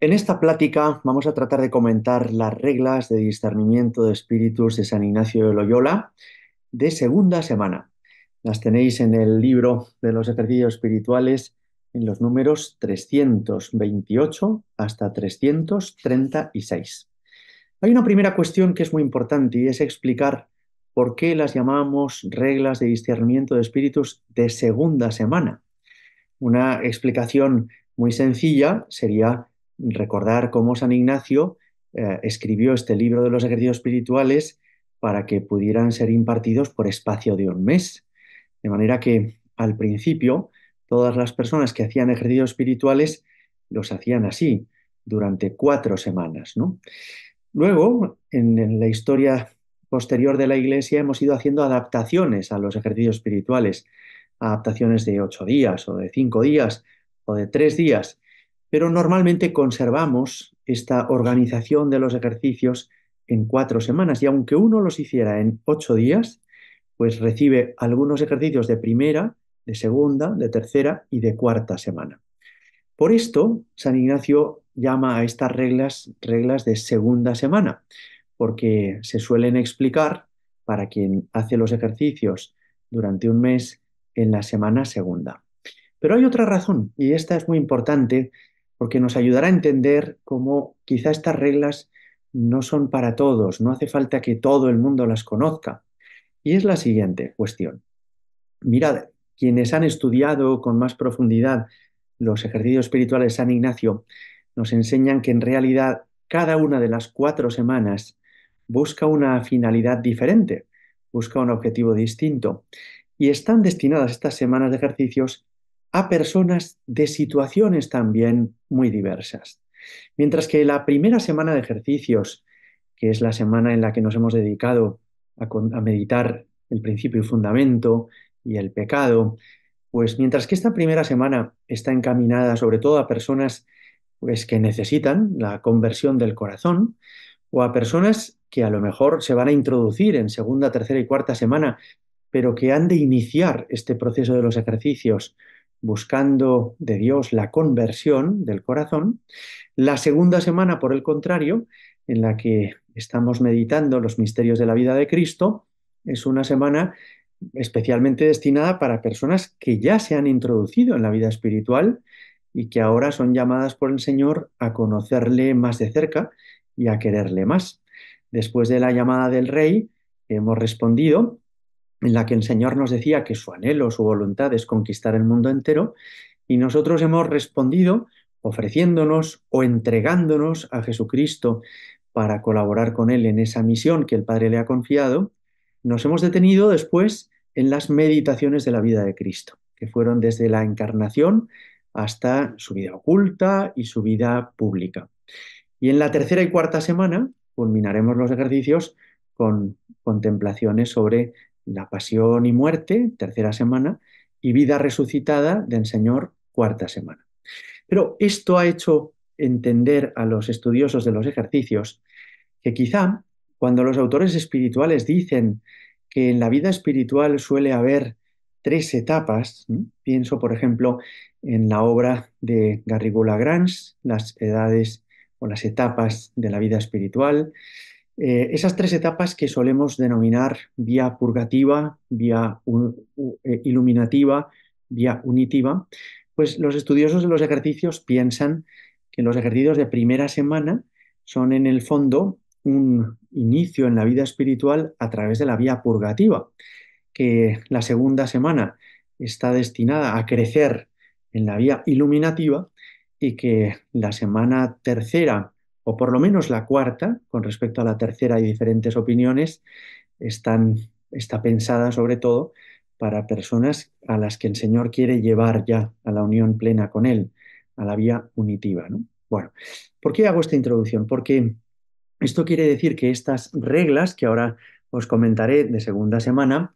En esta plática vamos a tratar de comentar las reglas de discernimiento de espíritus de San Ignacio de Loyola de segunda semana. Las tenéis en el libro de los ejercicios espirituales en los números 328 hasta 336. Hay una primera cuestión que es muy importante y es explicar por qué las llamamos reglas de discernimiento de espíritus de segunda semana. Una explicación muy sencilla sería recordar cómo San Ignacio escribió este libro de los ejercicios espirituales para que pudieran ser impartidos por espacio de un mes. De manera que al principio todas las personas que hacían ejercicios espirituales los hacían así, durante 4 semanas, ¿no? Luego, en la historia posterior de la Iglesia, hemos ido haciendo adaptaciones a los ejercicios espirituales, adaptaciones de 8 días o de 5 días o de 3 días, pero normalmente conservamos esta organización de los ejercicios en 4 semanas y aunque uno los hiciera en 8 días, pues recibe algunos ejercicios de primera, de segunda, de tercera y de cuarta semana. Por esto, San Ignacio llama a estas reglas reglas de segunda semana, porque se suelen explicar para quien hace los ejercicios durante un mes en la semana segunda. Pero hay otra razón, y esta es muy importante porque nos ayudará a entender cómo quizá estas reglas no son para todos, no hace falta que todo el mundo las conozca. Y es la siguiente cuestión. Mirad, quienes han estudiado con más profundidad los ejercicios espirituales de San Ignacio nos enseñan que en realidad cada una de las 4 semanas busca una finalidad diferente, busca un objetivo distinto y están destinadas estas semanas de ejercicios a personas de situaciones también muy diversas. Mientras que la primera semana de ejercicios, que es la semana en la que nos hemos dedicado a meditar el principio y fundamento y el pecado, pues mientras que esta primera semana está encaminada sobre todo a personas pues, que necesitan la conversión del corazón o a personas que a lo mejor se van a introducir en segunda, tercera y cuarta semana, pero que han de iniciar este proceso de los ejercicios buscando de Dios la conversión del corazón. La segunda semana, por el contrario, en la que estamos meditando los misterios de la vida de Cristo, es una semana especialmente destinada para personas que ya se han introducido en la vida espiritual y que ahora son llamadas por el Señor a conocerle más de cerca y a quererle más. Después de la llamada del Rey, hemos respondido en la que el Señor nos decía que su anhelo, su voluntad es conquistar el mundo entero, y nosotros hemos respondido ofreciéndonos o entregándonos a Jesucristo para colaborar con Él en esa misión que el Padre le ha confiado. Nos hemos detenido después en las meditaciones de la vida de Cristo, que fueron desde la encarnación hasta su vida oculta y su vida pública. Y en la tercera y cuarta semana culminaremos los ejercicios con contemplaciones sobre la pasión y muerte, tercera semana, y vida resucitada del Señor, cuarta semana. Pero esto ha hecho entender a los estudiosos de los ejercicios que quizá cuando los autores espirituales dicen que en la vida espiritual suele haber 3 etapas, ¿no? Pienso, por ejemplo, en la obra de Garrigou-Lagrange, las edades o las etapas de la vida espiritual, esas 3 etapas que solemos denominar vía purgativa, vía iluminativa, vía unitiva, pues los estudiosos de los ejercicios piensan que los ejercicios de primera semana son en el fondo un inicio en la vida espiritual a través de la vía purgativa, que la segunda semana está destinada a crecer en la vía iluminativa y que la semana tercera, o por lo menos la cuarta, con respecto a la tercera hay diferentes opiniones, está pensada sobre todo para personas a las que el Señor quiere llevar ya a la unión plena con Él, a la vía unitiva, ¿no? Bueno, ¿por qué hago esta introducción? Porque esto quiere decir que estas reglas que ahora os comentaré de segunda semana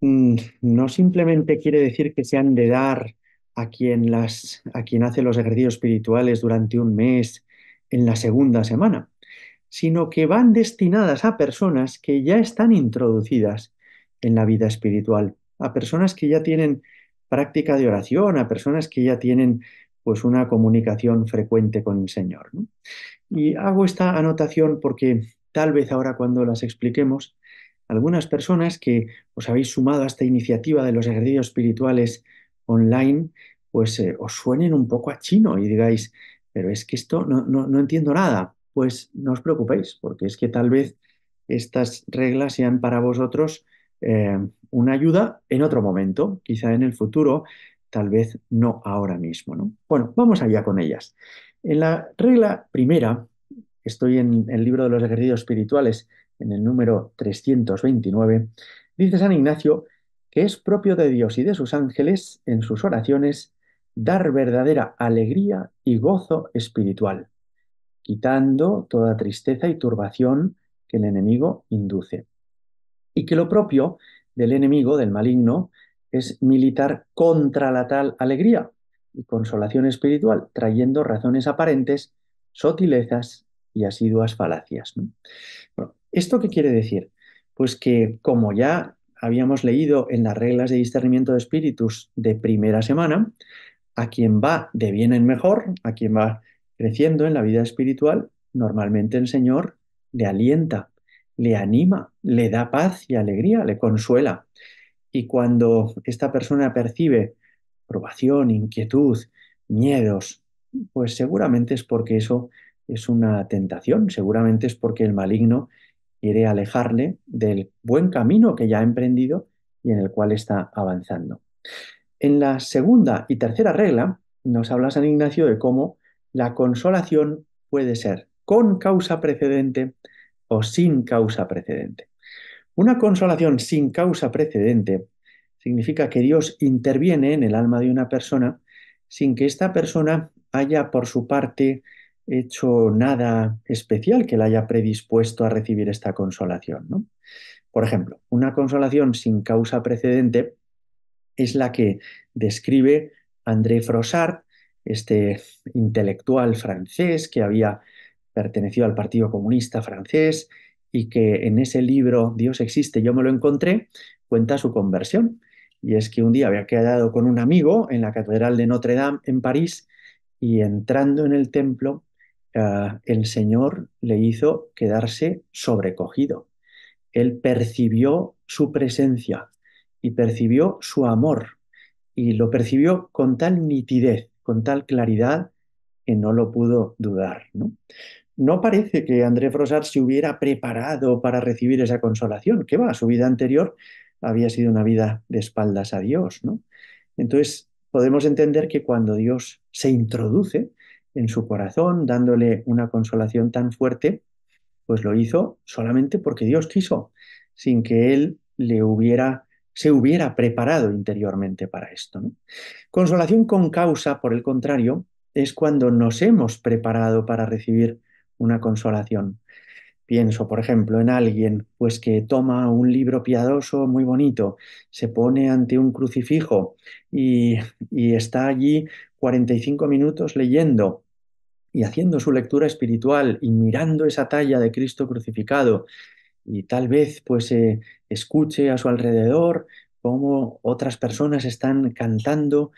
no simplemente quiere decir que se han de dar a quien hace los ejercicios espirituales durante un mes en la segunda semana, sino que van destinadas a personas que ya están introducidas en la vida espiritual, a personas que ya tienen práctica de oración, a personas que ya tienen pues una comunicación frecuente con el Señor, ¿no? Y hago esta anotación porque tal vez ahora cuando las expliquemos, algunas personas que os habéis sumado a esta iniciativa de los ejercicios espirituales online, pues os suenen un poco a chino y digáis, pero es que esto no entiendo nada. Pues no os preocupéis, porque es que tal vez estas reglas sean para vosotros una ayuda en otro momento, quizá en el futuro, tal vez no ahora mismo, ¿no? Bueno, vamos allá con ellas. En la regla primera, estoy en el libro de los ejercicios espirituales, en el número 329, dice San Ignacio que es propio de Dios y de sus ángeles en sus oraciones dar verdadera alegría y gozo espiritual, quitando toda tristeza y turbación que el enemigo induce. Y que lo propio del enemigo, del maligno, es militar contra la tal alegría y consolación espiritual, trayendo razones aparentes, sotilezas y asiduas falacias, ¿no? Bueno, ¿esto qué quiere decir? Pues que como ya habíamos leído en las reglas de discernimiento de espíritus de primera semana, a quien va de bien en mejor, a quien va creciendo en la vida espiritual, normalmente el Señor le alienta, le anima, le da paz y alegría, le consuela. Y cuando esta persona percibe probación, inquietud, miedos, pues seguramente es porque eso es una tentación, seguramente es porque el maligno quiere alejarle del buen camino que ya ha emprendido y en el cual está avanzando. En la segunda y tercera regla nos habla San Ignacio de cómo la consolación puede ser con causa precedente o sin causa precedente. Una consolación sin causa precedente significa que Dios interviene en el alma de una persona sin que esta persona haya por su parte hecho nada especial que la haya predispuesto a recibir esta consolación, ¿no? Por ejemplo, una consolación sin causa precedente es la que describe André Froissart, este intelectual francés que había pertenecido al Partido Comunista francés y que en ese libro Dios existe, yo me lo encontré, cuenta su conversión. Y es que un día había quedado con un amigo en la Catedral de Notre Dame en París y entrando en el templo, el Señor le hizo quedarse sobrecogido. Él percibió su presencia y percibió su amor y lo percibió con tal nitidez, con tal claridad que no lo pudo dudar, ¿no? No parece que André Froissart se hubiera preparado para recibir esa consolación, que va, su vida anterior había sido una vida de espaldas a Dios, ¿no? Entonces, podemos entender que cuando Dios se introduce en su corazón, dándole una consolación tan fuerte, pues lo hizo solamente porque Dios quiso, sin que él se hubiera preparado interiormente para esto, ¿no? Consolación con causa, por el contrario, es cuando nos hemos preparado para recibir una consolación. Pienso, por ejemplo, en alguien pues que toma un libro piadoso muy bonito, se pone ante un crucifijo y está allí 45 minutos leyendo y haciendo su lectura espiritual y mirando esa talla de Cristo crucificado y tal vez pues escuche a su alrededor cómo otras personas están cantando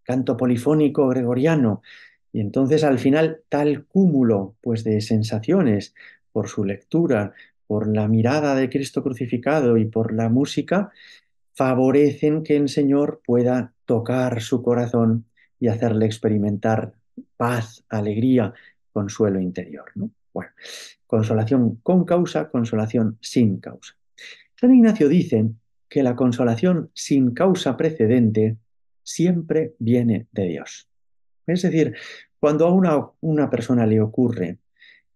canto polifónico gregoriano y entonces al final tal cúmulo pues de sensaciones por su lectura, por la mirada de Cristo crucificado y por la música favorecen que el Señor pueda tocar su corazón y hacerle experimentar paz, alegría, consuelo interior, ¿no? Bueno, consolación con causa, consolación sin causa. San Ignacio dice que la consolación sin causa precedente siempre viene de Dios. Es decir, cuando a una persona le ocurre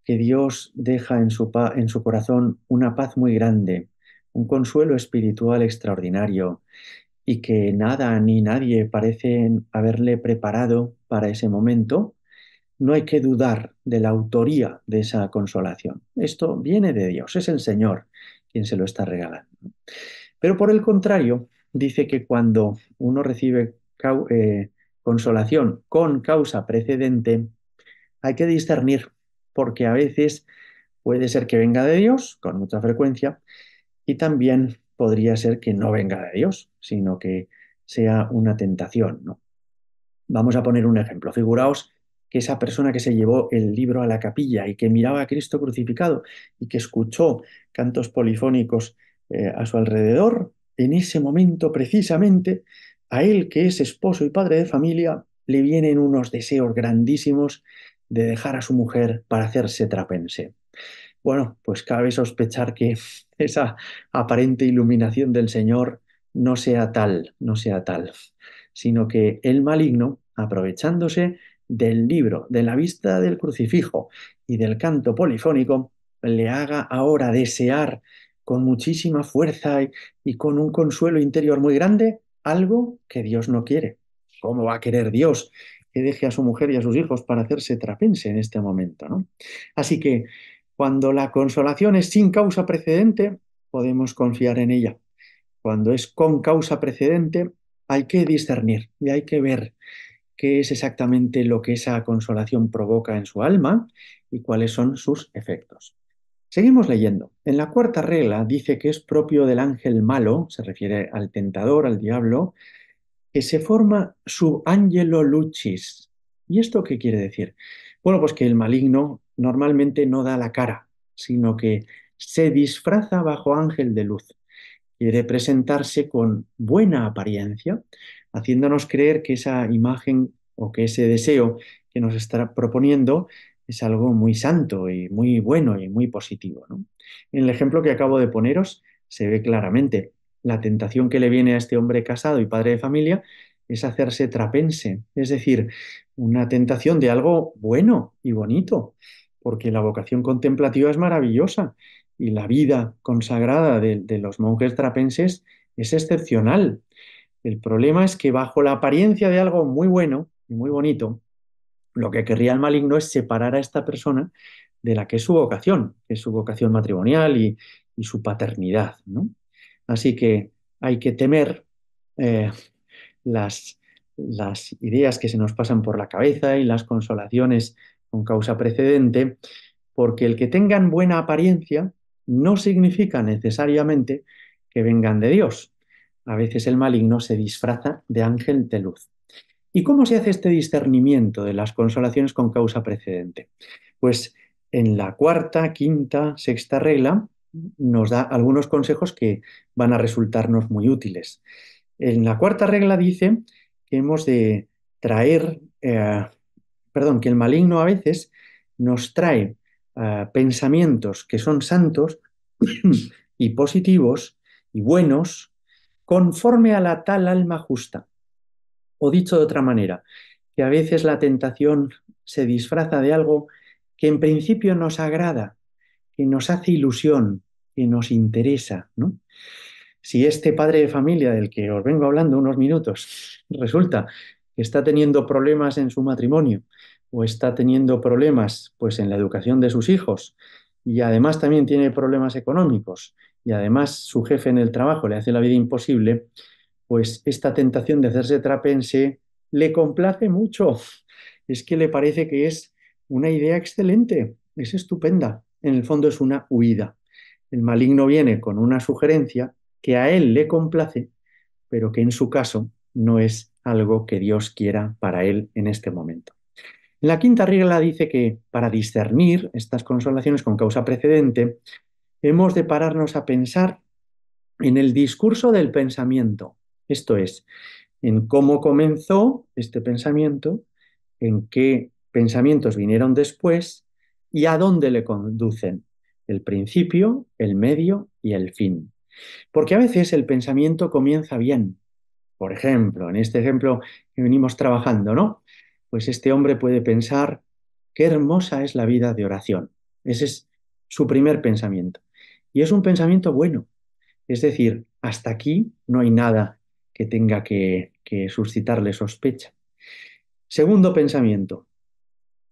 que Dios deja en su corazón una paz muy grande, un consuelo espiritual extraordinario y que nada ni nadie parecen haberle preparado para ese momento, no hay que dudar de la autoría de esa consolación. Esto viene de Dios, es el Señor quien se lo está regalando. Pero por el contrario, dice que cuando uno recibe consolación con causa precedente, hay que discernir, porque a veces puede ser que venga de Dios, con mucha frecuencia, y también podría ser que no venga de Dios, sino que sea una tentación, ¿no? Vamos a poner un ejemplo. Figuraos que esa persona que se llevó el libro a la capilla y que miraba a Cristo crucificado y que escuchó cantos polifónicos a su alrededor, en ese momento precisamente, a él que es esposo y padre de familia, le vienen unos deseos grandísimos de dejar a su mujer para hacerse trapense. Bueno, pues cabe sospechar que esa aparente iluminación del Señor no sea tal, no sea tal, sino que el maligno, aprovechándose del libro, de la vista del crucifijo y del canto polifónico, le haga ahora desear con muchísima fuerza y con un consuelo interior muy grande algo que Dios no quiere. ¿Cómo va a querer Dios que deje a su mujer y a sus hijos para hacerse trapense en este momento, ¿no? Así que cuando la consolación es sin causa precedente, podemos confiar en ella. Cuando es con causa precedente, hay que discernir y hay que ver qué es exactamente lo que esa consolación provoca en su alma y cuáles son sus efectos. Seguimos leyendo. En la cuarta regla dice que es propio del ángel malo, se refiere al tentador, al diablo, que se forma sub angelo lucis. ¿Y esto qué quiere decir? Bueno, pues que el maligno normalmente no da la cara, sino que se disfraza bajo ángel de luz. Quiere presentarse con buena apariencia, haciéndonos creer que esa imagen o que ese deseo que nos está proponiendo es algo muy santo y muy bueno y muy positivo, ¿no? En el ejemplo que acabo de poneros se ve claramente la tentación que le viene a este hombre casado y padre de familia es hacerse trapense, es decir, una tentación de algo bueno y bonito, porque la vocación contemplativa es maravillosa y la vida consagrada de los monjes trapenses es excepcional. El problema es que bajo la apariencia de algo muy bueno y muy bonito, lo que querría el maligno es separar a esta persona de la que es su vocación matrimonial y su paternidad, ¿no? Así que hay que temer eh, las, las ideas que se nos pasan por la cabeza y las consolaciones con causa precedente, porque el que tengan buena apariencia no significa necesariamente que vengan de Dios. A veces el maligno se disfraza de ángel de luz. ¿Y cómo se hace este discernimiento de las consolaciones con causa precedente? Pues en la cuarta, quinta, sexta regla nos da algunos consejos que van a resultarnos muy útiles. En la cuarta regla dice que hemos de traer, perdón, que el maligno a veces nos trae pensamientos que son santos y positivos y buenos conforme a la tal alma justa. O dicho de otra manera, que a veces la tentación se disfraza de algo que en principio nos agrada, que nos hace ilusión, que nos interesa, ¿no? Si este padre de familia del que os vengo hablando unos minutos resulta que está teniendo problemas en su matrimonio o está teniendo problemas pues en la educación de sus hijos y además también tiene problemas económicos y además su jefe en el trabajo le hace la vida imposible, pues esta tentación de hacerse trapense le complace mucho. Es que le parece que es una idea excelente, es estupenda. En el fondo es una huida. El maligno viene con una sugerencia que a él le complace, pero que en su caso no es algo que Dios quiera para él en este momento. En la quinta regla dice que para discernir estas consolaciones con causa precedente, hemos de pararnos a pensar en el discurso del pensamiento, esto es, en cómo comenzó este pensamiento, en qué pensamientos vinieron después y a dónde le conducen, el principio, el medio y el fin. Porque a veces el pensamiento comienza bien. Por ejemplo, en este ejemplo que venimos trabajando, ¿no? Pues este hombre puede pensar, qué hermosa es la vida de oración. Ese es su primer pensamiento. Y es un pensamiento bueno. Es decir, hasta aquí no hay nada que tenga que suscitarle sospecha. Segundo pensamiento,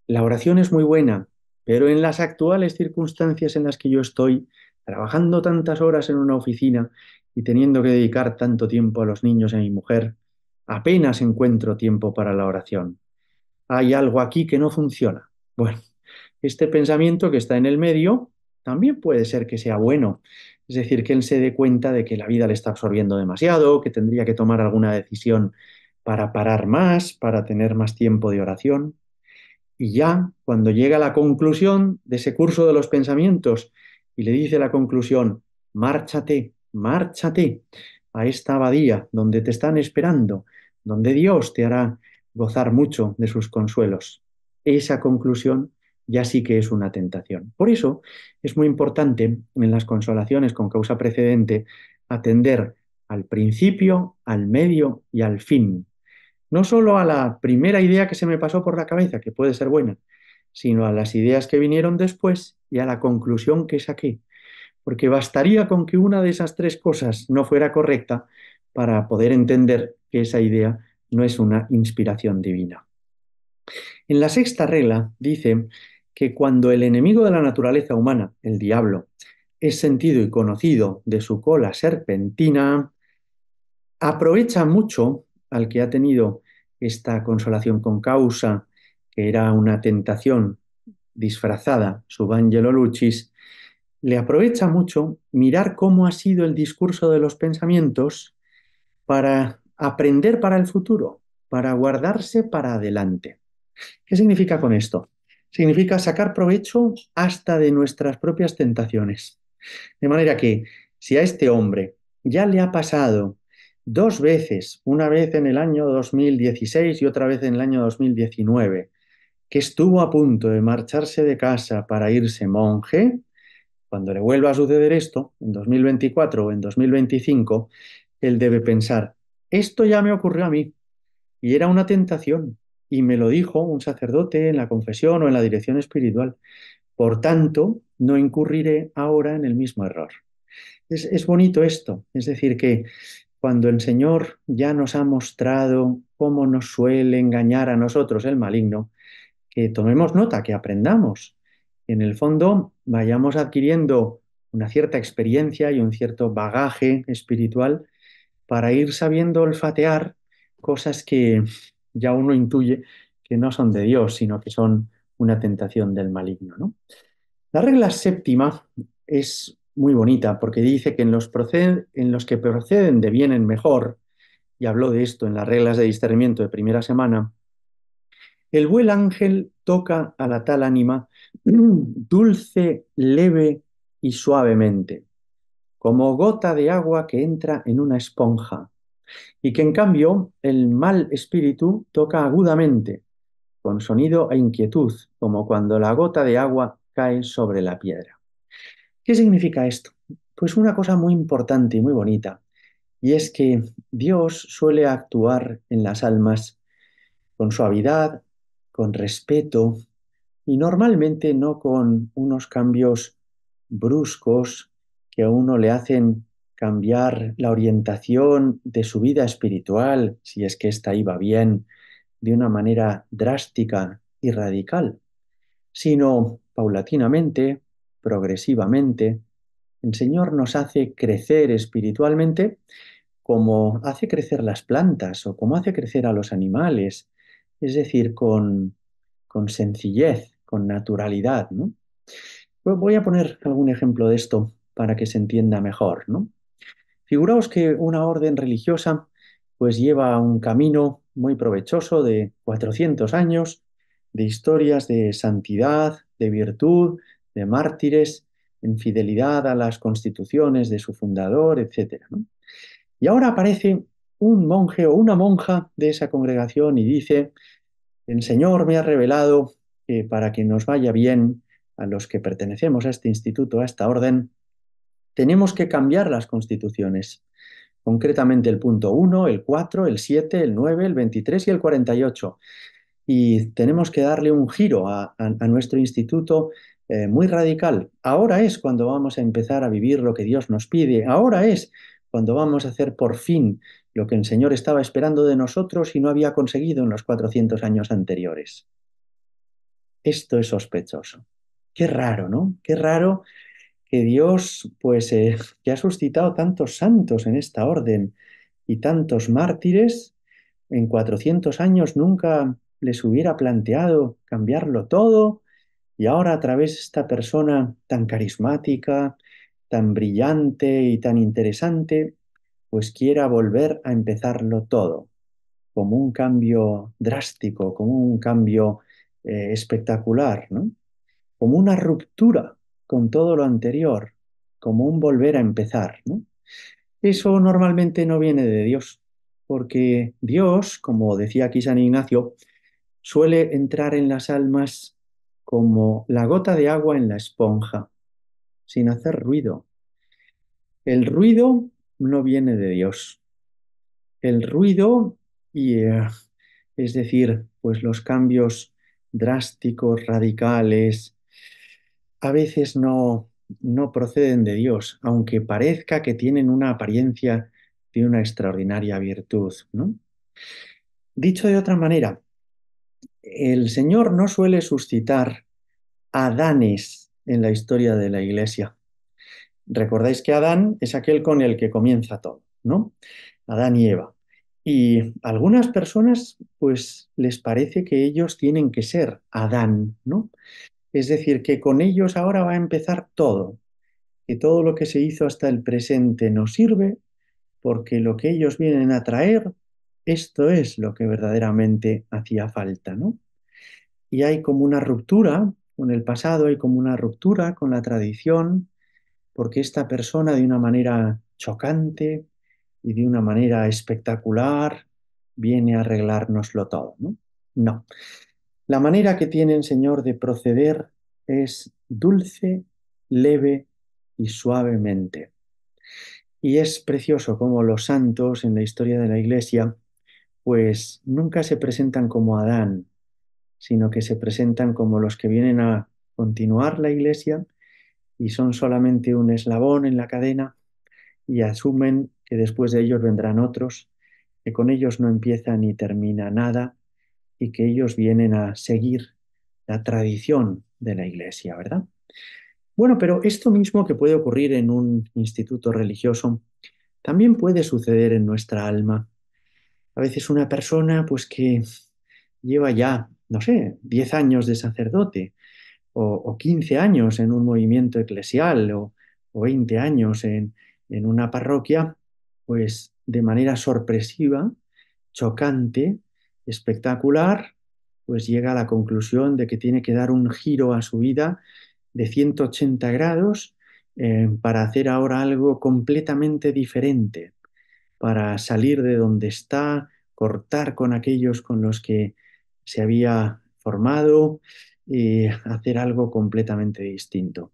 la oración es muy buena, pero en las actuales circunstancias en las que yo estoy, trabajando tantas horas en una oficina y teniendo que dedicar tanto tiempo a los niños y a mi mujer, apenas encuentro tiempo para la oración. Hay algo aquí que no funciona. Bueno, este pensamiento que está en el medio también puede ser que sea bueno. Es decir, que él se dé cuenta de que la vida le está absorbiendo demasiado, que tendría que tomar alguna decisión para parar más, para tener más tiempo de oración. Y ya cuando llega a la conclusión de ese curso de los pensamientos y le dice la conclusión, márchate, márchate a esta abadía donde te están esperando, donde Dios te hará gozar mucho de sus consuelos. Esa conclusión ya sí que es una tentación. Por eso es muy importante en las consolaciones con causa precedente atender al principio, al medio y al fin, no solo a la primera idea que se me pasó por la cabeza, que puede ser buena, sino a las ideas que vinieron después y a la conclusión que saqué, porque bastaría con que una de esas tres cosas no fuera correcta para poder entender que esa idea no es una inspiración divina. En la sexta regla dice que cuando el enemigo de la naturaleza humana, el diablo, es sentido y conocido de su cola serpentina, aprovecha mucho al que ha tenido esta consolación con causa, que era una tentación disfrazada, subangelo lucis, le aprovecha mucho mirar cómo ha sido el discurso de los pensamientos para aprender para el futuro, para guardarse para adelante. ¿Qué significa con esto? Significa sacar provecho hasta de nuestras propias tentaciones. De manera que si a este hombre ya le ha pasado dos veces, una vez en el año 2016 y otra vez en el año 2019, que estuvo a punto de marcharse de casa para irse monje, cuando le vuelva a suceder esto, en 2024 o en 2025, él debe pensar, esto ya me ocurrió a mí y era una tentación y me lo dijo un sacerdote en la confesión o en la dirección espiritual. Por tanto, no incurriré ahora en el mismo error. Es bonito esto, es decir, que cuando el Señor ya nos ha mostrado cómo nos suele engañar a nosotros el maligno, que tomemos nota, que aprendamos. En el fondo, vayamos adquiriendo una cierta experiencia y un cierto bagaje espiritual para ir sabiendo olfatear cosas que ya uno intuye que no son de Dios, sino que son una tentación del maligno, ¿no? La regla séptima es muy bonita porque dice que en los que proceden de bien en mejor, y habló de esto en las reglas de discernimiento de primera semana, el buen ángel toca a la tal ánima dulce, leve y suavemente, como gota de agua que entra en una esponja, y que en cambio el mal espíritu toca agudamente, con sonido e inquietud, como cuando la gota de agua cae sobre la piedra. ¿Qué significa esto? Pues una cosa muy importante y muy bonita, y es que Dios suele actuar en las almas con suavidad, con respeto y normalmente no con unos cambios bruscos que a uno le hacen cambiar la orientación de su vida espiritual, si es que ésta iba bien, de una manera drástica y radical, sino paulatinamente, progresivamente. El Señor nos hace crecer espiritualmente como hace crecer las plantas o como hace crecer a los animales, es decir, con sencillez, con naturalidad, ¿no? Voy a poner algún ejemplo de esto para que se entienda mejor, ¿no? Figuraos que una orden religiosa pues lleva un camino muy provechoso de 400 años de historias de santidad, de virtud, de mártires, en fidelidad a las constituciones de su fundador, etcétera, ¿no? Y ahora aparece un monje o una monja de esa congregación y dice, el Señor me ha revelado que para que nos vaya bien a los que pertenecemos a este instituto, a esta orden, tenemos que cambiar las constituciones, concretamente el punto 1, el 4, el 7, el 9, el 23 y el 48. Y tenemos que darle un giro a nuestro instituto muy radical. Ahora es cuando vamos a empezar a vivir lo que Dios nos pide. Ahora es cuando vamos a hacer por fin lo que el Señor estaba esperando de nosotros y no había conseguido en los 400 años anteriores. Esto es sospechoso. Qué raro, ¿no? Qué raro que Dios, pues, que ha suscitado tantos santos en esta orden y tantos mártires, en 400 años nunca les hubiera planteado cambiarlo todo y ahora a través de esta persona tan carismática, tan brillante y tan interesante, pues quiera volver a empezarlo todo. como un cambio drástico, como un cambio espectacular, ¿no? Como una ruptura con todo lo anterior, como un volver a empezar, ¿no? Eso normalmente no viene de Dios, porque Dios, como decía aquí San Ignacio, suele entrar en las almas como la gota de agua en la esponja, sin hacer ruido. El ruido no viene de Dios. El ruido y, es decir, pues los cambios drásticos, radicales, a veces no proceden de Dios, aunque parezca que tienen una apariencia de una extraordinaria virtud, ¿no? Dicho de otra manera, el Señor no suele suscitar Adanes en la historia de la Iglesia. Recordáis que Adán es aquel con el que comienza todo, ¿no? Adán y Eva. Y a algunas personas, pues, les parece que ellos tienen que ser Adán, ¿no? Es decir, que con ellos ahora va a empezar todo, que todo lo que se hizo hasta el presente no sirve, porque lo que ellos vienen a traer, esto es lo que verdaderamente hacía falta, ¿no? Y hay como una ruptura con el pasado, hay como una ruptura con la tradición, porque esta persona de una manera chocante y de una manera espectacular viene a arreglárnoslo todo, ¿no? No. La manera que tiene el Señor de proceder es dulce, leve y suavemente. Y es precioso cómo los santos en la historia de la Iglesia, pues nunca se presentan como Adán, sino que se presentan como los que vienen a continuar la Iglesia y son solamente un eslabón en la cadena y asumen que después de ellos vendrán otros, que con ellos no empieza ni termina nada y que ellos vienen a seguir la tradición de la Iglesia, ¿verdad? Bueno, pero esto mismo que puede ocurrir en un instituto religioso, también puede suceder en nuestra alma. A veces una persona, pues que lleva ya, no sé, 10 años de sacerdote, o 15 años en un movimiento eclesial o 20 años en una parroquia, pues de manera sorpresiva, chocante, espectacular, pues llega a la conclusión de que tiene que dar un giro a su vida de 180 grados para hacer ahora algo completamente diferente, para salir de donde está, cortar con aquellos con los que se había formado y hacer algo completamente distinto.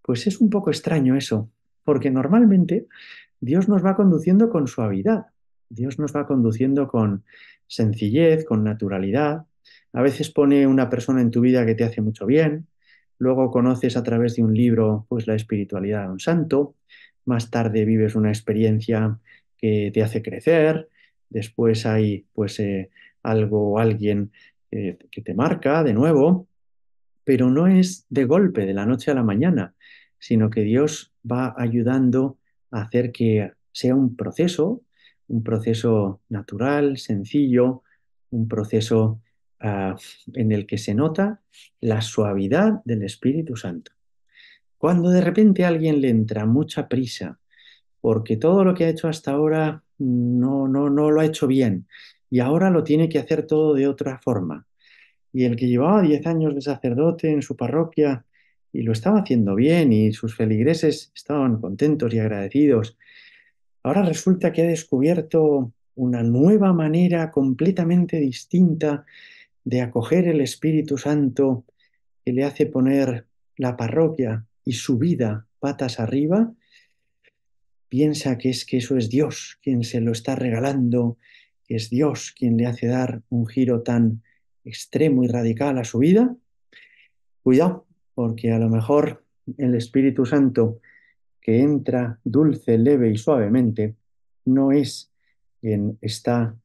Pues es un poco extraño eso, porque normalmente Dios nos va conduciendo con suavidad, Dios nos va conduciendo con sencillez, con naturalidad. A veces pone una persona en tu vida que te hace mucho bien, luego conoces a través de un libro pues la espiritualidad de un santo, más tarde vives una experiencia que te hace crecer, después hay pues algo o alguien que te marca de nuevo, pero no es de golpe, de la noche a la mañana, sino que Dios va ayudando a hacer que sea un proceso natural, sencillo, un proceso en el que se nota la suavidad del Espíritu Santo. Cuando de repente a alguien le entra mucha prisa, porque todo lo que ha hecho hasta ahora no lo ha hecho bien, y ahora lo tiene que hacer todo de otra forma, y el que llevaba 10 años de sacerdote en su parroquia y lo estaba haciendo bien y sus feligreses estaban contentos y agradecidos, ahora resulta que ha descubierto una nueva manera completamente distinta de acoger el Espíritu Santo que le hace poner la parroquia y su vida patas arriba. Piensa que es que eso es Dios quien se lo está regalando, que es Dios quien le hace dar un giro tan extremo y radical a su vida. Cuidado, porque a lo mejor el Espíritu Santo que entra dulce, leve y suavemente no es quien está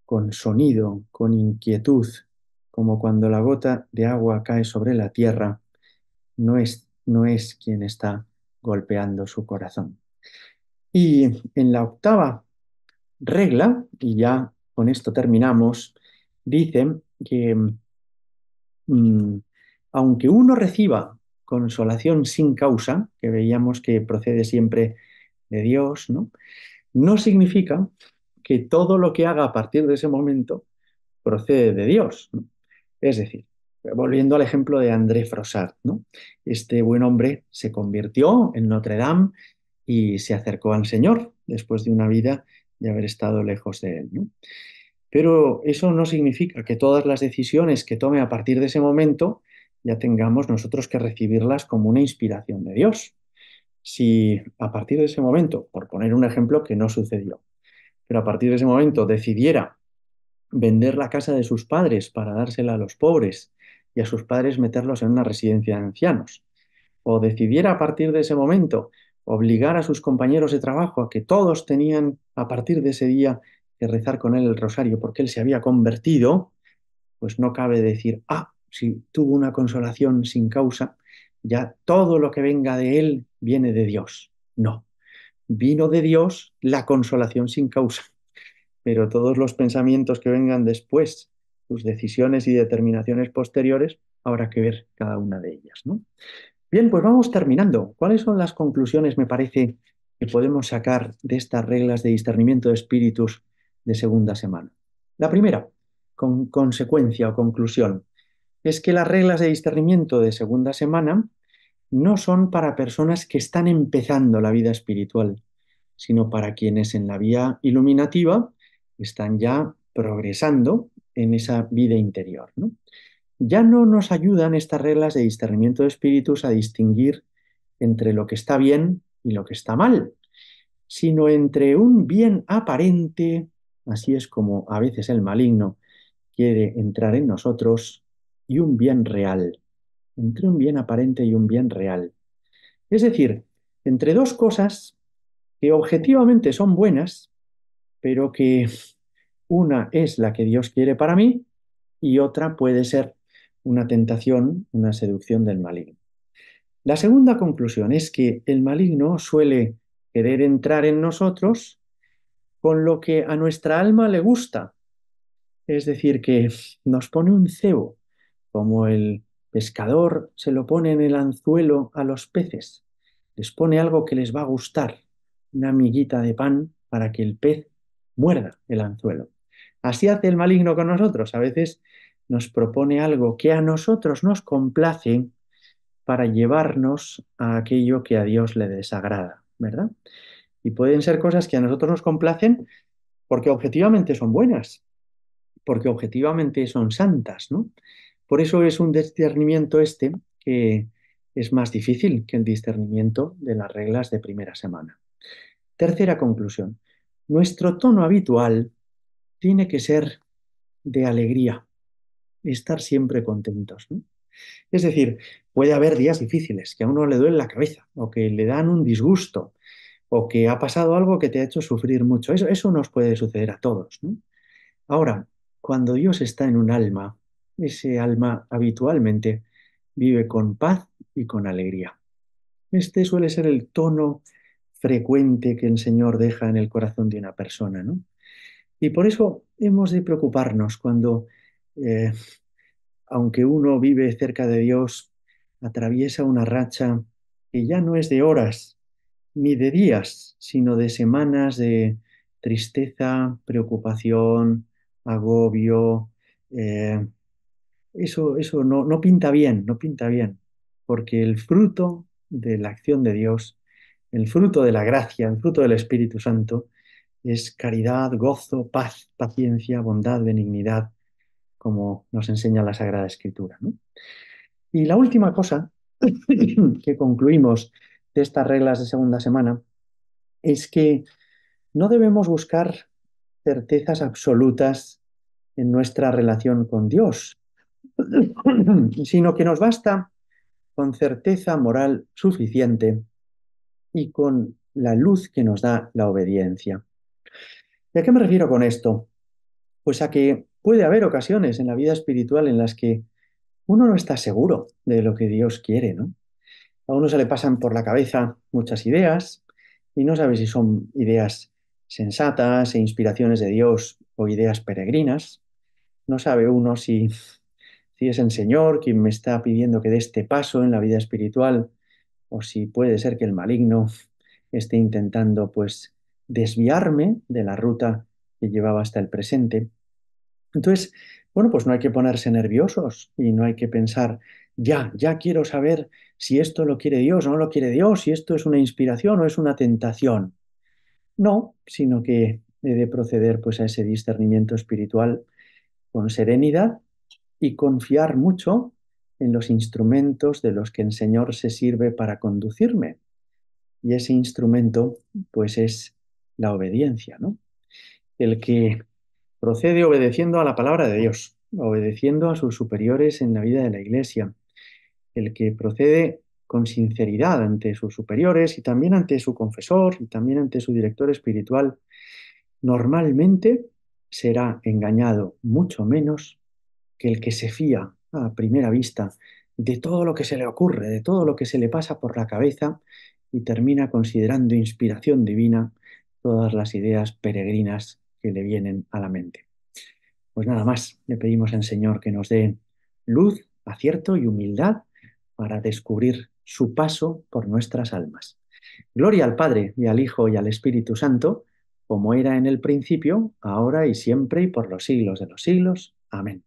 con sonido, con inquietud, como cuando la gota de agua cae sobre la tierra, no es quien está golpeando su corazón. Y en la octava regla, y ya con esto terminamos, dicen que mm, aunque uno reciba consolación sin causa, que veíamos que procede siempre de Dios, ¿no? No significa que todo lo que haga a partir de ese momento procede de Dios, ¿no? Es decir, volviendo al ejemplo de André Frossard, ¿no? Este buen hombre se convirtió en Notre Dame y se acercó al Señor después de una vida de haber estado lejos de él, ¿no? Pero eso no significa que todas las decisiones que tome a partir de ese momento ya tengamos nosotros que recibirlas como una inspiración de Dios. Si a partir de ese momento, por poner un ejemplo que no sucedió, pero a partir de ese momento decidiera vender la casa de sus padres para dársela a los pobres y a sus padres meterlos en una residencia de ancianos, o decidiera a partir de ese momento obligar a sus compañeros de trabajo a que todos tenían a partir de ese día que rezar con él el rosario porque él se había convertido, pues no cabe decir, si tuvo una consolación sin causa, ya todo lo que venga de él viene de Dios. No, vino de Dios la consolación sin causa, pero todos los pensamientos que vengan después, sus decisiones y determinaciones posteriores, habrá que ver cada una de ellas, ¿no? Bien, pues vamos terminando. ¿Cuáles son las conclusiones, me parece, que podemos sacar de estas reglas de discernimiento de espíritus de segunda semana? La primera, con consecuencia o conclusión, es que las reglas de discernimiento de segunda semana no son para personas que están empezando la vida espiritual, sino para quienes en la vía iluminativa están ya progresando en esa vida interior, ¿no? Ya no nos ayudan estas reglas de discernimiento de espíritus a distinguir entre lo que está bien y lo que está mal, sino entre un bien aparente, así es como a veces el maligno quiere entrar en nosotros, y un bien real, entre un bien aparente y un bien real. Es decir, entre dos cosas que objetivamente son buenas, pero que una es la que Dios quiere para mí y otra puede ser una tentación, una seducción del maligno. La segunda conclusión es que el maligno suele querer entrar en nosotros con lo que a nuestra alma le gusta, es decir, que nos pone un cebo, como el pescador se lo pone en el anzuelo a los peces, les pone algo que les va a gustar, una miguita de pan para que el pez muerda el anzuelo. Así hace el maligno con nosotros. A veces nos propone algo que a nosotros nos complace para llevarnos a aquello que a Dios le desagrada, ¿verdad? Y pueden ser cosas que a nosotros nos complacen porque objetivamente son buenas, porque objetivamente son santas, ¿no? Por eso es un discernimiento este que es más difícil que el discernimiento de las reglas de primera semana. Tercera conclusión. Nuestro tono habitual tiene que ser de alegría, estar siempre contentos, ¿no? Es decir, puede haber días difíciles, que a uno le duele la cabeza, o que le dan un disgusto, o que ha pasado algo que te ha hecho sufrir mucho. Eso nos puede suceder a todos, ¿no? Ahora, cuando Dios está en un alma, ese alma habitualmente vive con paz y con alegría. Este suele ser el tono frecuente que el Señor deja en el corazón de una persona, ¿no? Y por eso hemos de preocuparnos cuando, eh, aunque uno vive cerca de Dios, atraviesa una racha que ya no es de horas ni de días, sino de semanas de tristeza, preocupación, agobio. eh, eso no pinta bien, no pinta bien, porque el fruto de la acción de Dios, el fruto de la gracia, el fruto del Espíritu Santo, es caridad, gozo, paz, paciencia, bondad, benignidad, como nos enseña la Sagrada Escritura, ¿no? Y la última cosa que concluimos de estas reglas de segunda semana es que no debemos buscar certezas absolutas en nuestra relación con Dios, sino que nos basta con certeza moral suficiente y con la luz que nos da la obediencia. ¿Y a qué me refiero con esto? Pues a que puede haber ocasiones en la vida espiritual en las que uno no está seguro de lo que Dios quiere, ¿no? A uno se le pasan por la cabeza muchas ideas y no sabe si son ideas sensatas e inspiraciones de Dios o ideas peregrinas. No sabe uno si es el Señor quien me está pidiendo que dé este paso en la vida espiritual o si puede ser que el maligno esté intentando pues desviarme de la ruta que llevaba hasta el presente. Entonces, bueno, pues no hay que ponerse nerviosos y no hay que pensar, ya quiero saber si esto lo quiere Dios o no lo quiere Dios, si esto es una inspiración o es una tentación. No, sino que he de proceder pues a ese discernimiento espiritual con serenidad y confiar mucho en los instrumentos de los que el Señor se sirve para conducirme. Y ese instrumento pues es la obediencia, ¿no? El que procede obedeciendo a la palabra de Dios, obedeciendo a sus superiores en la vida de la Iglesia, el que procede con sinceridad ante sus superiores y también ante su confesor y también ante su director espiritual, normalmente será engañado mucho menos que el que se fía a primera vista de todo lo que se le ocurre, de todo lo que se le pasa por la cabeza y termina considerando inspiración divina todas las ideas peregrinas que le vienen a la mente. Pues nada más, le pedimos al Señor que nos dé luz, acierto y humildad para descubrir su paso por nuestras almas. Gloria al Padre y al Hijo y al Espíritu Santo, como era en el principio, ahora y siempre y por los siglos de los siglos. Amén.